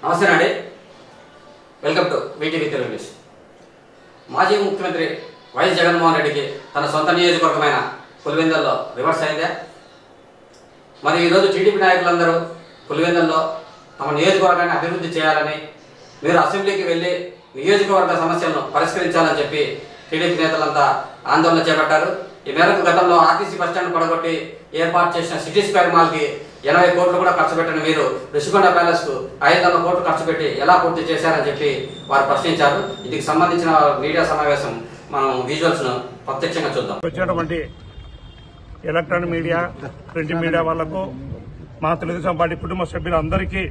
నమస్తే అండి, welcome to VTV Telugu news. మాజీ ముఖ్యమంత్రి వైఎస్ జగన్మోహన్ రెడ్డికి తన సొంత నియోజకవర్గమైన పులివెందుల్లో రివర్స్ అయిందే. మరి ఈరోజు టీడీపీ నాయకులందరూ పులివెందుల్లో తమ నియోజకవర్గాన్ని అభివృద్ధి చేయాలని, మీరు అసెంబ్లీకి వెళ్ళి నియోజకవర్గ సమస్యలను పరిష్కరించాలని చెప్పి టీడీపీ నేతలంతా ఆందోళన చేపట్టారు. ఈ మేరకు గతంలో ఆర్టీసీ బస్టాండ్ పడగొట్టి ఏర్పాటు చేసిన సిటీ స్క్వేర్ మాల్కి 80 కోట్లు కూడా ఖర్చు పెట్టిన మీరు ఋషికొండ ప్యాలెస్కు 500 కోట్లు ఖర్చు పెట్టి ఎలా పూర్తి చేశారని చెప్పి వారు ప్రశ్నించారు. ఇందుకు సంబంధించిన మీడియా సమావేశం మనం విజువల్స్ను ప్రత్యక్షంగా చూద్దాం. వచ్చినటువంటి ఎలక్ట్రానిక్ మీడియా, ప్రింట్ మీడియా వాళ్లకు, మా తెలుగుదేశం పార్టీ కుటుంబ సభ్యులందరికీ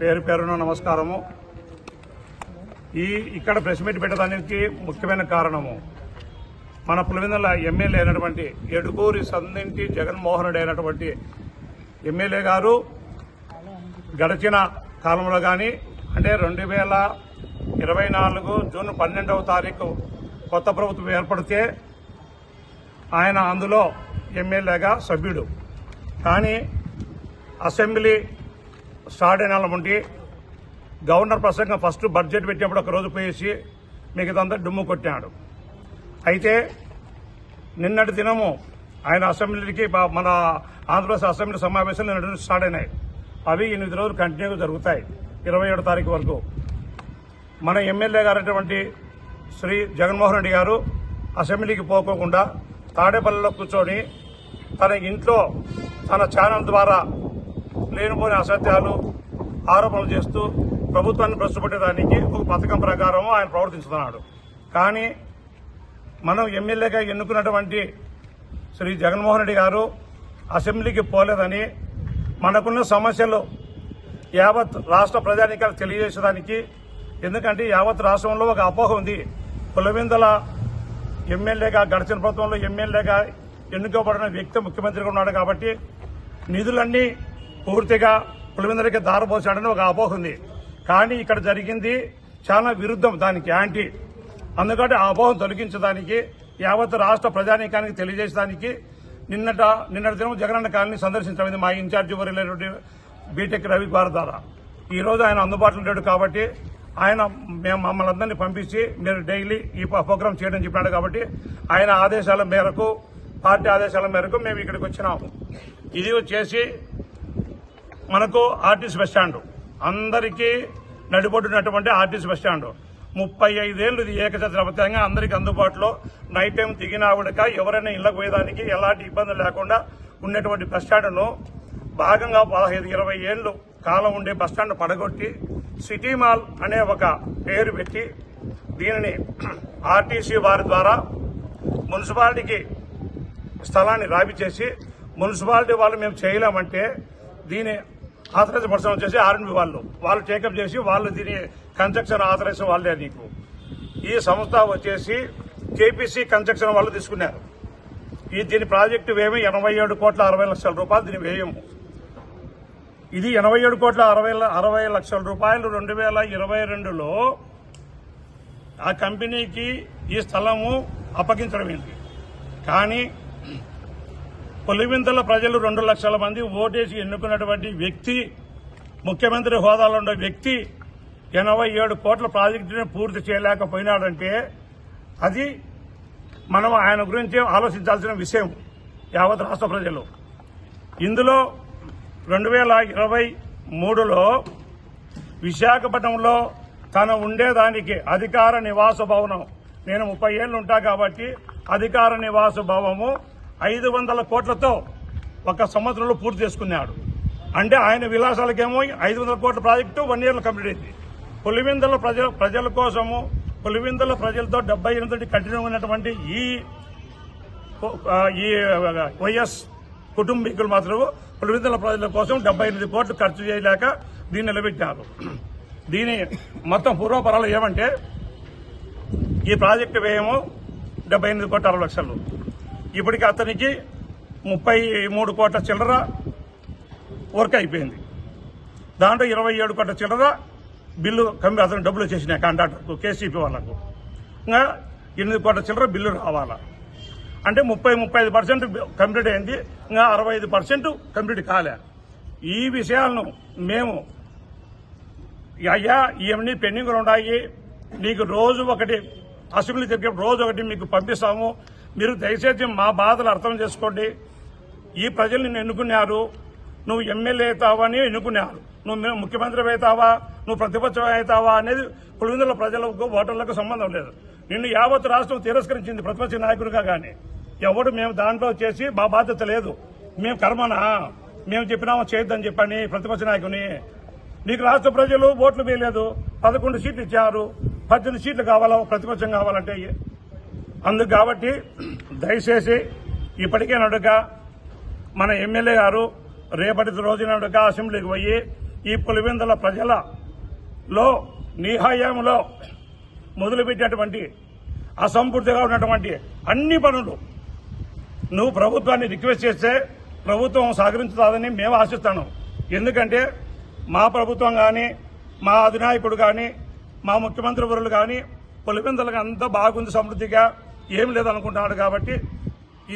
పేరు పేరున నమస్కారము. ఇక్కడ ప్రెస్ మీట్ పెట్టడానికి ముఖ్యమైన కారణము, మన పులివెందుల ఎమ్మెల్యే అయినటువంటి ఎడుగూరి సందింటి జగన్మోహన్ రెడ్డి అయినటువంటి ఎమ్మెల్యే గారు గడిచిన కాలంలో కానీ, అంటే 2024 జూన్ 12వ తారీఖు కొత్త ప్రభుత్వం ఏర్పడితే ఆయన అందులో ఎమ్మెల్యేగా సభ్యుడు. కానీ అసెంబ్లీ స్టార్ట్ అయిన నుండి గవర్నర్ ప్రసంగం ఫస్ట్ బడ్జెట్ పెట్టినప్పుడు ఒక రోజు పోయేసి మిగతాంతా డుమ్ము కొట్టాడు. అయితే నిన్నటి దినము ఆయన అసెంబ్లీకి, మన ఆంధ్రప్రదేశ్ అసెంబ్లీ సమావేశాలు నిన్నటి స్టార్ట్ అయినాయి. అవి 8 రోజులు కంటిన్యూగా జరుగుతాయి, 27 తారీఖు వరకు. మన ఎమ్మెల్యే గారైనటువంటి శ్రీ జగన్మోహన్ రెడ్డి గారు అసెంబ్లీకి పోకోకుండా తాడేపల్లిలో కూర్చొని తన ఇంట్లో తన ఛానల్ ద్వారా లేనిపోని అసత్యాలు, ఆరోపణలు చేస్తూ ప్రభుత్వాన్ని ప్రశ్నపెట్టడానికి ఒక పథకం ప్రకారం ఆయన ప్రవర్తించుతున్నాడు. కానీ మనం ఎమ్మెల్యేగా ఎన్నుకున్నటువంటి శ్రీ జగన్మోహన్ రెడ్డి గారు అసెంబ్లీకి పోలేదని, మనకున్న సమస్యలు యావత్ రాష్ట్ర ప్రజానీకాలకు తెలియజేసేదానికి, ఎందుకంటే యావత్ రాష్ట్రంలో ఒక అపోహ ఉంది, పులివెందుల ఎమ్మెల్యేగా గడిచిన ప్రభుత్వంలో ఎమ్మెల్యేగా ఎన్నుకోబడిన వ్యక్తి ముఖ్యమంత్రిగా ఉన్నాడు కాబట్టి నిధులన్నీ పూర్తిగా పులివెందులకి దారపోసాడని ఒక అపోహ ఉంది. కానీ ఇక్కడ జరిగింది చాలా విరుద్ధం, దానికి యాంటీ. అందుకంటే ఆ అపోహం తొలగించడానికి, యావత్ రాష్ట్ర ప్రజానీకానికి తెలియజేసేదానికి నిన్నటి దినం జగనన్న కాలనీ సందర్శించడం మా ఇన్ఛార్జి వర్యులైనటువంటి బీటెక్ రవి గారి ద్వారా. ఈ రోజు ఆయన అందుబాటులో లేడు కాబట్టి ఆయన మమ్మల్ని అందరినీ పంపించి మీరు డైలీ ఈ ప్రోగ్రాం చేయడం చెప్పినాడు. కాబట్టి ఆయన ఆదేశాల మేరకు, పార్టీ ఆదేశాల మేరకు మేము ఇక్కడికి వచ్చినాము. ఇది వచ్చేసి మనకు ఆర్టీసీ బస్టాండ్, అందరికీ నడిపొడ్డున్నటువంటి ఆర్టీసీ బస్టాండ్. 35 ఏళ్లు ఇది ఏకఛత్రపతంగా అందరికీ అందుబాటులో, నైట్ టైం దిగినా కూడా ఎవరైనా ఇళ్లకు పోయేదానికి ఎలాంటి ఇబ్బంది లేకుండా ఉన్నటువంటి బస్టాండ్ను భాగంగా 15-20 ఏళ్లు కాలం ఉండే బస్టాండ్ పడగొట్టి సిటీ మాల్ అనే ఒక పేరు పెట్టి దీనిని ఆర్టీసీ వారి ద్వారా మున్సిపాలిటీకి స్థలాన్ని రాపిచేసి, మున్సిపాలిటీ వాళ్ళు మేము చేయలేమంటే దీని ఆథరైజ్ పర్సన్ వచ్చేసి ఆర్ఎండ్బి వాళ్ళు టేకప్ చేసి వాళ్ళు దీని కన్స్ట్రక్షన్ ఆథరైజ్ వాళ్ళే. నీకు ఈ సంస్థ వచ్చేసి కేపీసీ కన్స్ట్రక్షన్ వాళ్ళు తీసుకున్నారు. దీని ప్రాజెక్టు వ్యయం 87 కోట్ల 60 లక్షల రూపాయలు దీని వ్యయము. ఇది 87 కోట్ల 60 లక్షల రూపాయలు 2022లో ఆ కంపెనీకి ఈ స్థలము అప్పగించడమైంది. కానీ పులివెందుల ప్రజలు 2 లక్షల మంది ఓటేసి ఎన్నుకున్నటువంటి వ్యక్తి, ముఖ్యమంత్రి హోదాలో ఉండే వ్యక్తి 87 కోట్ల ప్రాజెక్టుని పూర్తి చేయలేకపోయినాడంటే అది మనం ఆయన గురించి ఆలోచించాల్సిన విషయం యావత్ రాష్ట్ర ప్రజలు. ఇందులో 2023లో విశాఖపట్నంలో తన ఉండేదానికి అధికార నివాస భవనం, నేను 30 ఏళ్లు ఉంటా కాబట్టి అధికార నివాస భవనము 500 కోట్లతో ఒక సంవత్సరంలో పూర్తి చేసుకున్నాడు. అంటే ఆయన విలాసాలకేమో 500 కోట్ల ప్రాజెక్టు 1 ఇయర్లో కంప్లీట్ అయింది. పులివెందుల ప్రజల కోసము, పులివెందుల ప్రజలతో 78 కంటిన్యూ ఉన్నటువంటి ఈ వైఎస్ కుటుంబీకులు మాత్రం పులివెందుల ప్రజల కోసం 78 కోట్లు ఖర్చు చేయలేక దీన్ని నిలబెట్టారు. దీని మొత్తం పూర్వపరాలు ఏమంటే ఈ ప్రాజెక్టు వ్యయము 78 కోట్ల 60 లక్షలు. ఇప్పటికి అతనికి 33 కోట్ల చిల్లర వర్క్ అయిపోయింది. దాంట్లో 27 కోట్ల చిల్లర బిల్లు అతను డబ్బులు వచ్చేసినాయి కాంట్రాక్టర్కు, కేసీపీ వాళ్లకు. ఇంకా 8 కోట్ల చిల్లర బిల్లు రావాలా అంటే 30-35% కంప్లీట్ అయింది, ఇంకా 65% కంప్లీట్ కాలే. ఈ విషయాలను మేము అయ్యా ఇవన్నీ పెండింగ్లు ఉన్నాయి, నీకు రోజు ఒకటి అసెంబ్లీ తిరిగే రోజు ఒకటి మీకు పంపిస్తాము, మీరు దయచేసి మా బాధలు అర్థం చేసుకోండి. ఈ ప్రజలు నిన్ను ఎన్నుకున్నారు, నువ్వు ఎమ్మెల్యే అవుతావని ఎన్నుకున్నారు, నువ్వు ముఖ్యమంత్రి అవుతావా, నువ్వు ప్రతిపక్షం అవుతావా అనేది పులివెందుల ప్రజలకు ఓటర్లకు సంబంధం లేదు. నిన్ను యావత్ రాష్ట్రం తిరస్కరించింది ప్రతిపక్ష నాయకుడిగా. కానీ ఎవడు మేము దాంట్లో చేసి మా బాధ్యత లేదు, మేము కర్మనా, మేము చెప్పినామో చేయొద్దని చెప్పని ప్రతిపక్ష నాయకుని. నీకు రాష్ట్ర ప్రజలు ఓట్లు వేయలేదు, 11 సీట్లు ఇచ్చారు, 18 సీట్లు కావాలా ప్రతిపక్షం కావాలంటే. అందుకు కాబట్టి దయచేసి ఇప్పటికే నడుగా మన ఎమ్మెల్యే గారు రేపటి రోజునడుగా అసెంబ్లీకి పోయి ఈ పులివెందుల ప్రజలలో నీ హయాంలో మొదలుపెట్టినటువంటి అసంపూర్తిగా ఉన్నటువంటి అన్ని పనులు నువ్వు ప్రభుత్వాన్ని రిక్వెస్ట్ చేస్తే ప్రభుత్వం సహకరించుతుందని మేము ఆశిస్తాను. ఎందుకంటే మా ప్రభుత్వం కానీ, మా అధినాయకుడు కానీ, మా ముఖ్యమంత్రి వర్యులు కానీ పులివెందులకు అంతా బాగుంది, సమృద్ధిగా ఏం లేదనుకుంటున్నాడు. కాబట్టి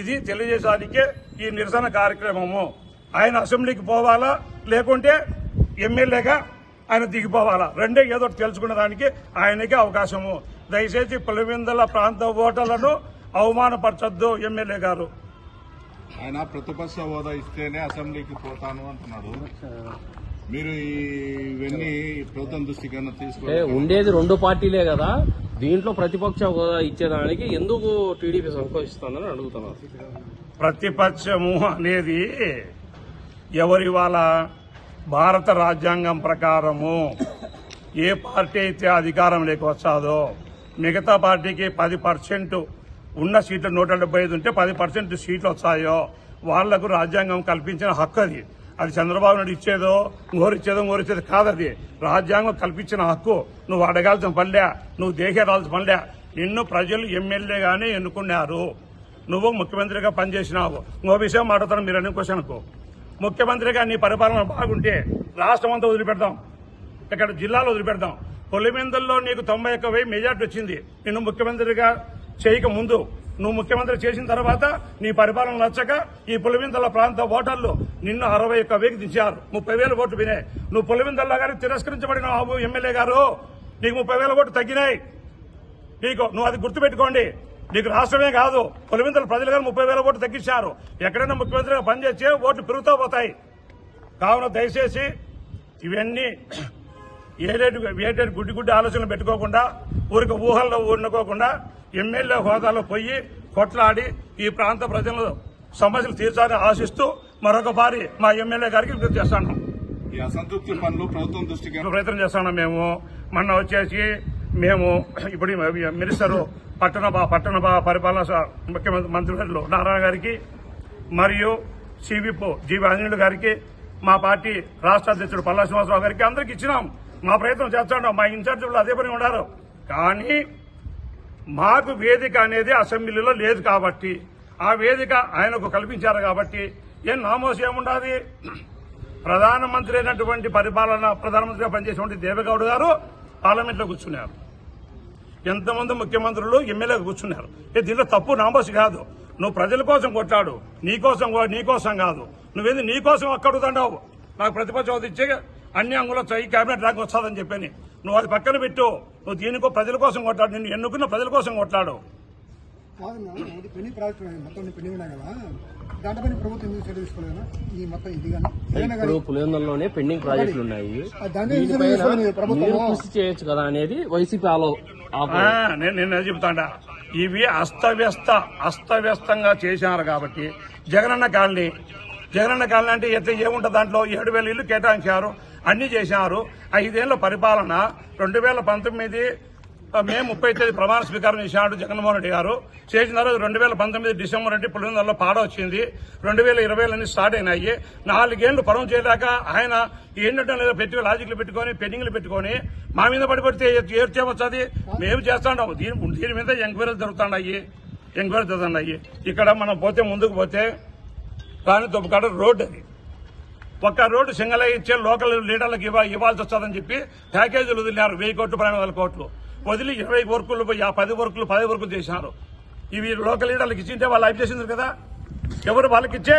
ఇది తెలియజేయడానికే ఈ నిరసన కార్యక్రమము. ఆయన అసెంబ్లీకి పోవాలా, లేకుంటే ఎమ్మెల్యేగా ఆయన దిగిపోవాలా, రెండే ఏదో తెలుసుకునే దానికి ఆయనకే అవకాశము. దయచేసి పులివెందుల ప్రాంత ఓటర్లను అవమానపరచొద్దు ఎమ్మెల్యే గారు. ఆయన ప్రతిపక్ష హోదా ఇస్తేనే అసెంబ్లీకి పోతాను అంటున్నాడు. మీరు ఇవన్నీ ప్రభుత్వం దృష్టికి తీసుకుంటే ఉండేది 2 పార్టీలే కదా, దీంట్లో ప్రతిపక్ష హోదా ఇచ్చేదానికి ఎందుకు టీడీపీ సంకోచిస్తుందని అడుగుతున్నారు. ప్రతిపక్షము అనేది ఎవరి వాళ్ళ భారత రాజ్యాంగం ప్రకారము ఏ పార్టీ అయితే అధికారంలోకి వచ్చాదో మిగతా పార్టీకి 10% ఉన్న సీట్లు 175 ఉంటే 10% సీట్లు వచ్చాయో వాళ్లకు రాజ్యాంగం కల్పించిన హక్కు అది. అది చంద్రబాబు నాయుడు ఇచ్చేదో ఇంకోరిచ్చేదో కాదు. అది రాజ్యాంగం కల్పించిన హక్కు. నువ్వు అడగాల్సిన పనిలే, నువ్వు దేశరాల్సిన పనిలే. నిన్ను ప్రజలు ఎమ్మెల్యేగానే ఎన్నుకున్నారు, నువ్వు ముఖ్యమంత్రిగా పనిచేసినావు. ఇంకో విషయం మాట్లాడతాను మీరు అనే క్వశ్చన్కు. ముఖ్యమంత్రిగా నీ పరిపాలన బాగుంటే రాష్ట్రం అంతా వదిలిపెడదాం, ఇక్కడ జిల్లాలో వదిలిపెడదాం. పులివెందుల్లో నీకు 91,000 మెజార్టీ వచ్చింది నిన్ను ముఖ్యమంత్రిగా చేయక ముందు. నువ్వు ముఖ్యమంత్రి చేసిన తర్వాత నీ పరిపాలన నచ్చక ఈ పులివెందుల ప్రాంత ఓటర్లు నిన్ను 61,000 దించారు. 30,000 ఓట్లు వినాయి. నువ్వు పులివెందుల గారి తిరస్కరించబడిన ఎమ్మెల్యే గారు, నీకు 30,000 ఓట్లు తగ్గినాయి. నువ్వు అది గుర్తుపెట్టుకోండి. నీకు రాష్ట్రమే కాదు, పులివెందుల ప్రజలు గారు 30,000 ఓట్లు తగ్గించారు. ఎక్కడైనా ముఖ్యమంత్రిగా పనిచేస్తే ఓట్లు పెరుగుతూ పోతాయి. కావున దయచేసి ఇవన్నీ ఏడేటి గుడ్డి ఆలోచనలు పెట్టుకోకుండా, ఊరికి ఊహల్లో ఊరుకోకుండా ఎమ్మెల్యే హోదాలో పోయి కొట్లాడి ఈ ప్రాంత ప్రజల సమస్యలు తీర్చాలని ఆశిస్తూ మరొకసారి మా ఎమ్మెల్యే గారికి విజ్ఞప్తి చేస్తాను. ఈ అసంతృప్తి పనులు ప్రభుత్వం దృష్టికి ప్రయత్నం చేస్తున్నాం. మొన్న వచ్చేసి మేము ఇప్పుడు మినిస్టరు పట్టణ పరిపాలన ముఖ్యమంత్రి మంత్రివర్యులు నారాయణ గారికి మరియు సివిప్ జీవి ఆంజనేయులు గారికి, మా పార్టీ రాష్ట్ర అధ్యక్షుడు పల్లా శ్రీనివాసరావు గారికి అందరికి ఇచ్చినాం. మా ప్రయత్నం చేస్తున్నాం. మా ఇన్ఛార్జీలు అదే పని ఉన్నారు. కానీ మాకు వేదిక అనేది అసెంబ్లీలో లేదు కాబట్టి, ఆ వేదిక ఆయనకు కల్పించారు కాబట్టి ఏం నామోసి ఏముండాది. ప్రధానమంత్రి అయినటువంటి ప్రధానమంత్రిగా పనిచేసినటువంటి దేవేగౌడ గారు పార్లమెంట్లో కూర్చున్నారు. ఎంతమంది ముఖ్యమంత్రులు ఎమ్మెల్యేలు కూర్చున్నారు. దీంట్లో తప్పు నామోసి కాదు. నువ్వు ప్రజల కోసం కొట్లాడు, నీకోసం కాదు. నువ్వేంది నీకోసం అక్కడుతున్నావు. నాకు ప్రతిపక్ష హోదా ఇచ్చే అన్ని అంగులో కేబినెట్ ర్యాంక్ వస్తుందని చెప్పని నువ్వు అది పక్కన పెట్టు. నువ్వు దీనికో ప్రజల కోసం కొట్లాడు, నిన్ను ఎన్నుకున్న ప్రజల కోసం కొట్లాడు. పెండింగ్ ప్రాజెక్టు మొత్తం పెండింగ్ ఉన్నాయి కదా, దాంట్లో ప్రభుత్వం ఎందుకు చర్య తీసుకోలేదు? ఈ మొత్తం ఇది ఇప్పుడు పులివెందులలోనే పెండింగ్ ప్రాజెక్టులు ఉన్నాయి, మీరు కృషి చేయొచ్చు కదా అనేది వైసీపీ నేను చెబుతాడా. ఇవి అస్తవ్యస్తంగా చేశారు కాబట్టి జగనన్న కాలనీ అంటే ఎట్లా ఏముంటుంది, దాంట్లో 7,000 ఇళ్లు కేటాయించారు, అన్ని చేశారు. 5 ఏళ్ల పరిపాలన 2019 మే 30 ప్రమాణ స్వీకారం చేశాడు జగన్మోహన్ రెడ్డి గారు. చేసిన తర్వాత 2019 డిసెంబర్ అంటే పులివెందులలో పాడ వచ్చింది. 2020 స్టార్ట్ అయినాయి. 4 ఏళ్లు పరం చేయలేక ఆయన ఏంటంటే లేదా పెట్టి లాజిక్లు పెట్టుకుని పెండింగ్లు పెట్టుకుని మా మీద పడిపడితే ఏడ్చేవచ్చది. మేము చేస్తాం. దీని మీద ఎంక్వైరీలు జరుగుతున్నాయి. ఇక్కడ మనం ముందుకు పోతే కానీ తొప్పకాడ రోడ్డు, అది ఒక్క రోడ్డు సింగల్ ఇచ్చే లోకల్ లీడర్లకు ఇవ్వాల్సి వస్తుందని చెప్పి ప్యాకేజీలు వదిలినారు. 1,000 కోట్లు 12,000 కోట్లు వదిలి 20 వర్కులు 10 వర్కులు చేశారు. ఇవి లోకల్ లీడర్లకు ఇచ్చింటే వాళ్ళు అయిపు చేసింది కదా, ఎవరు వాళ్ళకిచ్చే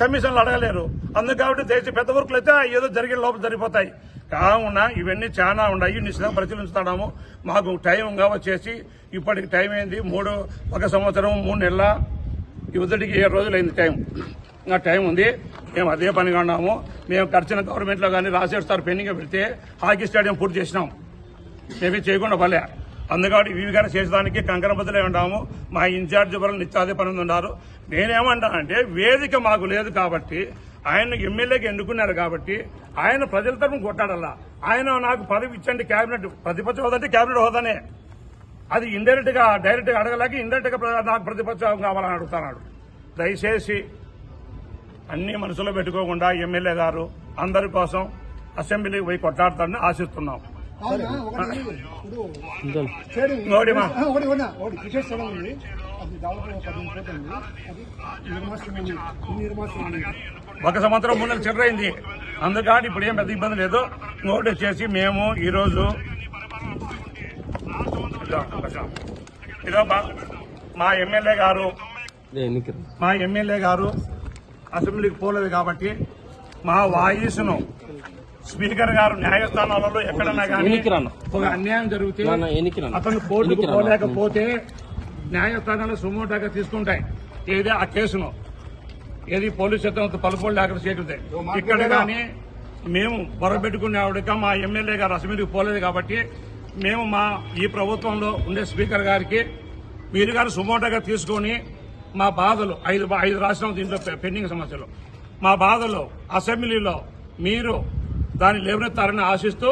కమిషన్లు అడగలేరు. అందుకు కాబట్టి దేశ పెద్ద వర్కులు అయితే ఏదో జరిగే లోపల జరిగిపోతాయి. కావున ఇవన్నీ చాలా ఉన్నాయి, నిశ్చితంగా పరిశీలించుతున్నాము. మాకు టైంగా వచ్చేసి ఇప్పటికి టైం అయింది 1 సంవత్సరం 3 నెలల యువతడికి 7 రోజులైంది టైం. ఇంకా టైం ఉంది. మేము అదే పనిగా ఉన్నాము. మేము ఖర్చున గవర్నమెంట్లో కానీ రాజశేఖర్ సార్ పెండింగ్ పెడితే హాకీ స్టేడియం పూర్తి చేసినాం. మేమే చేయకుండా పలే. అందుకని ఇవి కానీ చేసేదానికి కంకణబద్దులే ఉన్నాము. మా ఇన్ఛార్జ్ ఎవరు నిత్యాదే పని ఉన్నారు. నేనేమంటానంటే వేదిక మాకు లేదు కాబట్టి, ఆయన ఎమ్మెల్యేకి ఎన్నుకున్నారు కాబట్టి ఆయన ప్రజల తరఫున కొట్టాడల్లా. ఆయన నాకు పదవి ఇచ్చండి క్యాబినెట్, ప్రతిపక్ష హోదా అంటే క్యాబినెట్ హోదానే. అది ఇండైరెక్ట్ గా డైరెక్ట్ గా అడగలేక ఇండైరెక్ట్ గా నాకు ప్రతిపక్షం కావాలని అడుగుతున్నాడు. దయచేసి అన్ని మనసులో పెట్టుకోకుండా ఎమ్మెల్యే గారు అందరి కోసం అసెంబ్లీకి పోయి కొట్లాడతారని ఆశిస్తున్నాం. క్రికెట్ స్టేడియం ఉంది, అది దాదాపు 15 కోట్లు ఉంది. అది నిర్మాణం 1 సంవత్సరం 3 నెలలు చిర్రైంది. అందుకని ఇప్పుడు ఏం పెద్ద ఇబ్బంది లేదు. ఇంకోటి వచ్చేసి మేము ఈరోజు మా ఎమ్మెల్యే గారు అసెంబ్లీకి పోలేదు కాబట్టి మా వాయిస్ను స్పీకర్ గారు న్యాయస్థానాలలో ఎక్కడన్నా కానీ ఒక అన్యాయం జరిగితే అతను కోర్టుకు పోలేకపోతే న్యాయస్థానాలు సుమోటాగా తీసుకుంటాయి ఏది ఆ కేసును, ఏది పోలీసు చేత పలుపోళ్ళు అక్కడ చేకూరుతాయి. ఇక్కడ కానీ మేము బొరబెట్టుకునేవాడిగా మా ఎమ్మెల్యే గారు అసెంబ్లీకి పోలేదు కాబట్టి మేము మా ఈ ప్రభుత్వంలో ఉండే స్పీకర్ గారికి మీరు గారు సుమోటాగా తీసుకొని మా బాధలు 5 రాష్ట్రం దీంట్లో పెండింగ్ సమస్యలు, మా బాధలు అసెంబ్లీలో మీరు దాన్ని లేవనెత్తారని ఆశిస్తూ